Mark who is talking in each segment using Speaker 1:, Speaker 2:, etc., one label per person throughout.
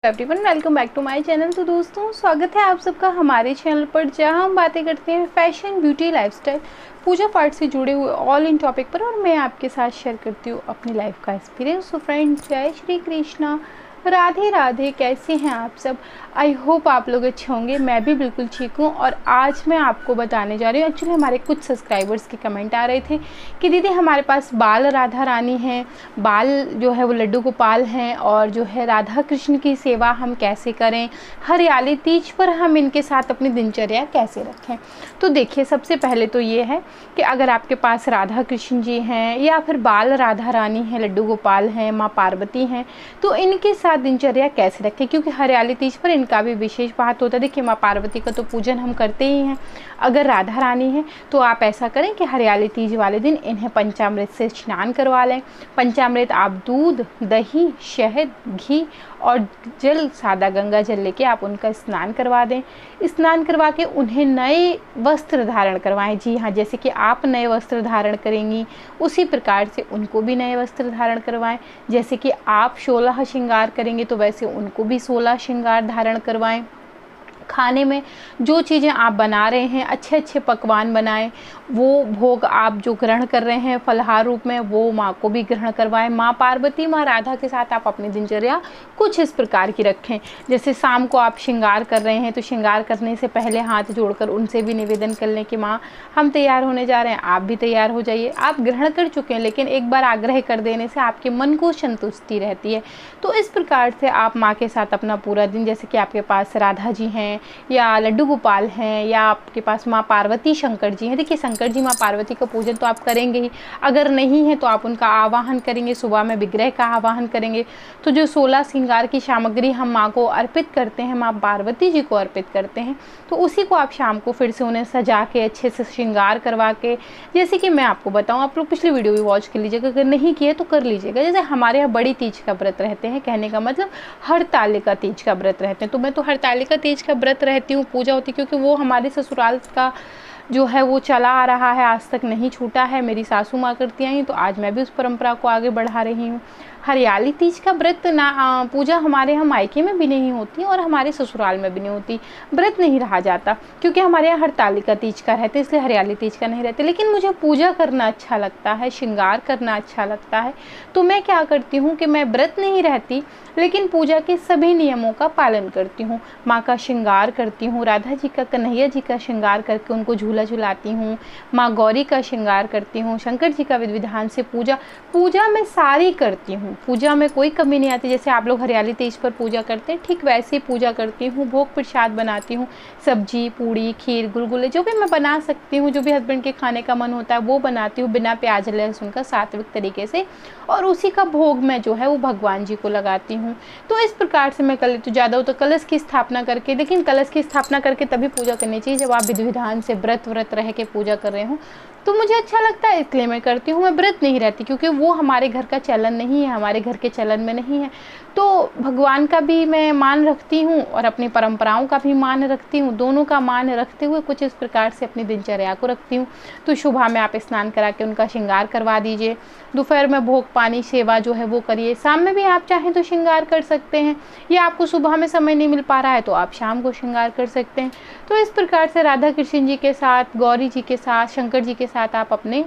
Speaker 1: Everyone welcome back to my channel. तो दोस्तों स्वागत है आप सबका हमारे चैनल पर, जहां हम बातें करते हैं फैशन, ब्यूटी, लाइफस्टाइल, पूजा पाठ से जुड़े हुए ऑल इन टॉपिक पर, और मैं आपके साथ शेयर करती हूँ अपनी लाइफ का एक्सपीरियंस। सो फ्रेंड्स, जय श्री कृष्णा, राधे राधे। कैसे हैं आप सब? आई होप आप लोग अच्छे होंगे। मैं भी बिल्कुल ठीक हूँ। और आज मैं आपको बताने जा रही हूँ, एक्चुअली हमारे कुछ सब्सक्राइबर्स के कमेंट आ रहे थे कि दीदी हमारे पास बाल राधा रानी हैं, बाल जो है वो लड्डू गोपाल हैं, और जो है राधा कृष्ण की सेवा हम कैसे करें, हरियाली तीज पर हम इनके साथ अपनी दिनचर्या कैसे रखें। तो देखिए, सबसे पहले तो ये है कि अगर आपके पास राधा कृष्ण जी हैं या फिर बाल राधा रानी हैं, लड्डू गोपाल हैं, माँ पार्वती हैं, तो इनके साथ दिनचर्या कैसे रखें, क्योंकि हरियाली तीज पर इनका भी विशेष बात होता है। देखिए, माँ पार्वती का तो पूजन हम करते ही हैं। अगर राधा रानी है तो आप ऐसा करें कि हरियाली तीज वाले दिन इन्हें पंचामृत से स्नान करवा लें। पंचामृत आप दूध, दही, शहद, घी और जल, सादा गंगा जल लेके आप उनका स्नान करवा दें। स्नान करवा के उन्हें नए वस्त्र धारण करवाएं। जी हाँ, जैसे कि आप नए वस्त्र धारण करेंगी उसी प्रकार से उनको भी नए वस्त्र धारण करवाएं। जैसे कि आप 16 श्रृंगार करेंगे तो वैसे उनको भी 16 श्रृंगार धारण करवाएं। खाने में जो चीज़ें आप बना रहे हैं, अच्छे अच्छे पकवान बनाएं। वो भोग आप जो ग्रहण कर रहे हैं फलहार रूप में, वो माँ को भी ग्रहण करवाएं। माँ पार्वती, माँ राधा के साथ आप अपनी दिनचर्या कुछ इस प्रकार की रखें। जैसे शाम को आप श्रृंगार कर रहे हैं तो श्रृंगार करने से पहले हाथ जोड़कर उनसे भी निवेदन कर लें कि माँ हम तैयार होने जा रहे हैं, आप भी तैयार हो जाइए। आप ग्रहण कर चुके हैं लेकिन एक बार आग्रह कर देने से आपके मन को संतुष्टि रहती है। तो इस प्रकार से आप माँ के साथ अपना पूरा दिन, जैसे कि आपके पास राधा जी हैं या लड्डू गोपाल हैं या आपके पास माँ पार्वती शंकर जी हैं। देखिए, शंकर जी माँ पार्वती का पूजन तो आप करेंगे ही, अगर नहीं है तो आप उनका आवाहन करेंगे, सुबह में विग्रह का आवाहन करेंगे। तो जो 16 श्रृंगार की सामग्री हम माँ को अर्पित करते हैं, माँ पार्वती जी को अर्पित करते हैं, तो उसी को आप शाम को फिर से उन्हें सजा के अच्छे से श्रृंगार करवा के, जैसे कि मैं आपको बताऊँ, आप लोग पिछली वीडियो भी वॉच कर लीजिएगा, अगर नहीं किए तो कर लीजिएगा। जैसे हमारे यहाँ बड़ी तीज का व्रत रहते हैं, कहने का मतलब हरतालिका तीज का व्रत रहते हैं। तो मैं तो हरतालिका तीज का व्रत रहती हूँ, पूजा होती है, क्योंकि वो हमारे ससुराल का जो है वो चला आ रहा है, आज तक नहीं छूटा है। मेरी सासू माँ करती आई, तो आज मैं भी उस परंपरा को आगे बढ़ा रही हूँ। हरियाली तीज का व्रत ना पूजा हमारे यहाँ मायके में भी नहीं होती और हमारे ससुराल में भी नहीं होती, व्रत नहीं रहा जाता, क्योंकि हमारे यहाँ हरतालिका तीज का रहते, इसलिए हरियाली तीज का नहीं रहते। लेकिन मुझे पूजा करना अच्छा लगता है, श्रृंगार करना अच्छा लगता है, तो मैं क्या करती हूँ कि मैं व्रत नहीं रहती लेकिन पूजा के सभी नियमों का पालन करती हूँ। माँ का श्रृंगार करती हूँ, राधा जी का, कन्हैया जी का श्रृंगार करके उनको झूला झुलाती हूँ, माँ गौरी का श्रृंगार करती हूँ, शंकर जी का विधि विधान से पूजा मैं सारी करती हूँ। पूजा में कोई कमी नहीं आती। जैसे आप लोग हरियाली तीज पर पूजा करते हैं, ठीक वैसे ही पूजा करती हूँ। भोग प्रसाद बनाती हूँ, सब्जी, पूड़ी, खीर, गुलगुले, जो भी मैं बना सकती हूँ, जो भी हस्बैंड के खाने का मन होता है वो बनाती हूँ, बिना प्याज लहसुन का, सात्विक तरीके से, और उसी का भोग मैं जो है वो भगवान जी को लगाती हूँ। तो इस प्रकार से मैं कर लेती हूँ। ज़्यादा हो तो कलश की स्थापना करके, लेकिन कलश की स्थापना करके तभी पूजा करनी चाहिए जब आप विधि विधान से व्रत रह के पूजा कर रहे हो। तो मुझे अच्छा लगता है इसलिए मैं करती हूँ। मैं व्रत नहीं रहती क्योंकि वो हमारे घर का चलन नहीं है, हमारे घर के चलन में नहीं है। तो भगवान का भी मैं मान रखती हूँ और अपनी परंपराओं का भी मान रखती हूँ, दोनों का मान रखते हुए कुछ इस प्रकार से अपनी दिनचर्या को रखती हूँ। तो सुबह में आप स्नान करा के उनका श्रृंगार करवा दीजिए, दोपहर में भोग पानी सेवा जो है वो करिए, शाम में भी आप चाहें तो श्रृंगार कर सकते हैं, या आपको सुबह में समय नहीं मिल पा रहा है तो आप शाम को श्रृंगार कर सकते हैं। तो इस प्रकार से राधा कृष्ण जी के साथ, गौरी जी के साथ, शंकर जी के साथ आप अपने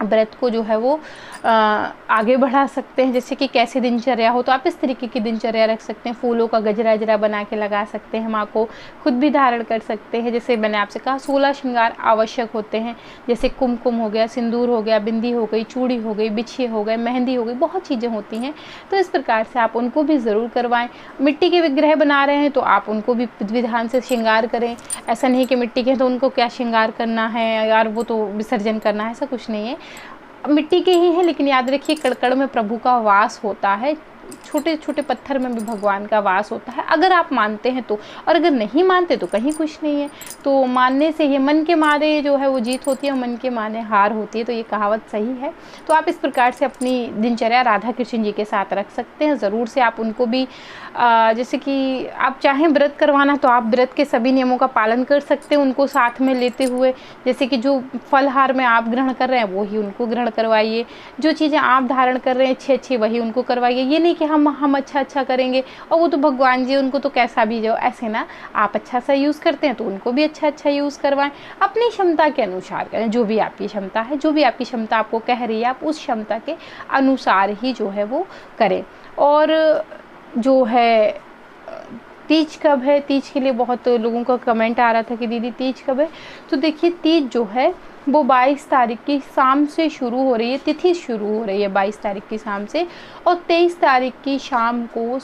Speaker 1: व्रत को जो है वो आगे बढ़ा सकते हैं। जैसे कि कैसे दिनचर्या हो, तो आप इस तरीके की दिनचर्या रख सकते हैं। फूलों का गजरा जरा बना के लगा सकते हैं, माँ को खुद भी धारण कर सकते हैं। जैसे मैंने आपसे कहा 16 श्रृंगार आवश्यक होते हैं, जैसे कुमकुम हो गया, सिंदूर हो गया, बिंदी हो गई, चूड़ी हो गई, बिछिए हो गए, मेहंदी हो गई, बहुत चीज़ें होती हैं। तो इस प्रकार से आप उनको भी ज़रूर करवाएं। मिट्टी के विग्रह बना रहे हैं तो आप उनको भी विधान से श्रृंगार करें। ऐसा नहीं कि मिट्टी के तो उनको क्या श्रृंगार करना है यार, वो तो विसर्जन करना है, ऐसा कुछ नहीं है। मिट्टी के ही हैं, लेकिन याद रखिए कड़कड़ में प्रभु का वास होता है, छोटे छोटे पत्थर में भी भगवान का वास होता है, अगर आप मानते हैं तो। और अगर नहीं मानते तो कहीं कुछ नहीं है। तो मानने से ये मन के मारे जो है वो जीत होती है, मन के माने हार होती है, तो ये कहावत सही है। तो आप इस प्रकार से अपनी दिनचर्या राधा कृष्ण जी के साथ रख सकते हैं। ज़रूर से आप उनको भी जैसे कि आप चाहें व्रत करवाना तो आप व्रत के सभी नियमों का पालन कर सकते हैं उनको साथ में लेते हुए। जैसे कि जो फलहार में आप ग्रहण कर रहे हैं वो ही उनको ग्रहण करवाइए, जो चीज़ें आप धारण कर रहे हैं अच्छी अच्छी वही उनको करवाइए। ये नहीं कि हम अच्छा करेंगे और वो तो भगवान जी, उनको तो कैसा भी जाओ, ऐसे ना आप अच्छा सा यूज़ करते हैं तो उनको भी अच्छा यूज़ करवाएं। अपनी क्षमता के अनुसार करें, जो भी आपकी क्षमता है, जो भी आपकी क्षमता आपको कह रही है, आप उस क्षमता के अनुसार ही जो है वो करें। और जो है तीज कब है, तीज के लिए बहुत लोगों का कमेंट आ रहा था कि दीदी तीज कब है। तो देखिए तीज जो है वो 22 तारीख की शाम से शुरू हो रही है, तिथि शुरू हो रही है 22 तारीख की शाम से, और 23 तारीख की शाम को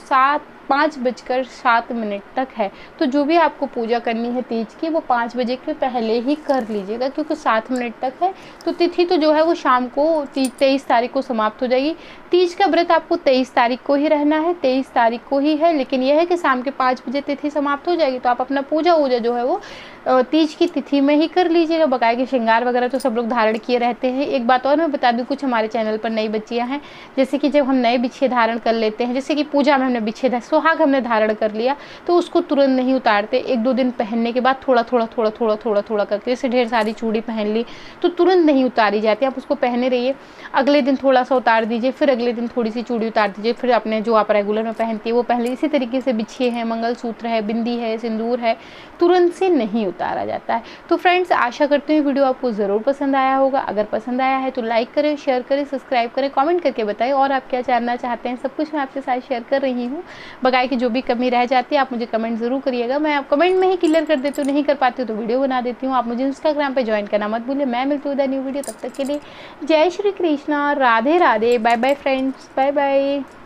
Speaker 1: 5:07 तक है। तो जो भी आपको पूजा करनी है तीज की, वो 5 बजे के पहले ही कर लीजिएगा, क्योंकि 7 मिनट तक है। तो तिथि तो जो है वो शाम को 23 तारीख को समाप्त हो जाएगी। तीज का व्रत आपको 23 तारीख को ही रहना है, 23 तारीख को ही है, लेकिन यह है कि शाम के 5 बजे तिथि समाप्त हो जाएगी। तो आप अपना पूजा वूजा जो है वो तीज की तिथि में ही कर लीजिएगा। बकाया के श्रृंगार वगैरह तो सब लोग धारण किए रहते हैं। एक बात और मैं बता दूं, कुछ हमारे चैनल पर नई बच्चियां हैं, जैसे कि जब हम नए बिछे धारण कर लेते हैं, जैसे कि पूजा में हमने बिछे सुहाग हमने धारण कर लिया, तो उसको तुरंत नहीं उतारते। 1-2 दिन पहनने के बाद थोड़ा थोड़ा करके, जैसे ढेर सारी चूड़ी पहन ली तो तुरंत नहीं उतारी जाती। आप उसको पहने रहिए, अगले दिन थोड़ा सा उतार दीजिए, फिर अगले दिन थोड़ी सी चूड़ी उतार दीजिए, फिर अपने जो आप रेगुलर में पहनती है वो पहन लीजिए। इसी तरीके से बिछिए हैं, मंगलसूत्र है, बिंदी है, सिंदूर है, तुरंत से नहीं उतारा जाता है। तो फ्रेंड्स, आशा करती हूँ वीडियो आपको ज़रूर पसंद आया होगा। अगर पसंद आया है तो लाइक करें, शेयर करें, सब्सक्राइब करें, कमेंट करके बताएं और आप क्या जानना चाहते हैं, सब कुछ मैं आपके साथ शेयर कर रही हूँ। बकाया की जो भी कमी रह जाती है आप मुझे कमेंट ज़रूर करिएगा, मैं आप कमेंट में ही क्लियर कर देती हूँ। नहीं कर पाती हूँ तो वीडियो बना देती हूँ। आप मुझे इंस्टाग्राम पर ज्वाइन करना मत भूलिए। मैं मिलती हूँ न्यू वीडियो, तब तक के लिए जय Shri Krishna, Radhe Radhe, bye bye friends, bye bye.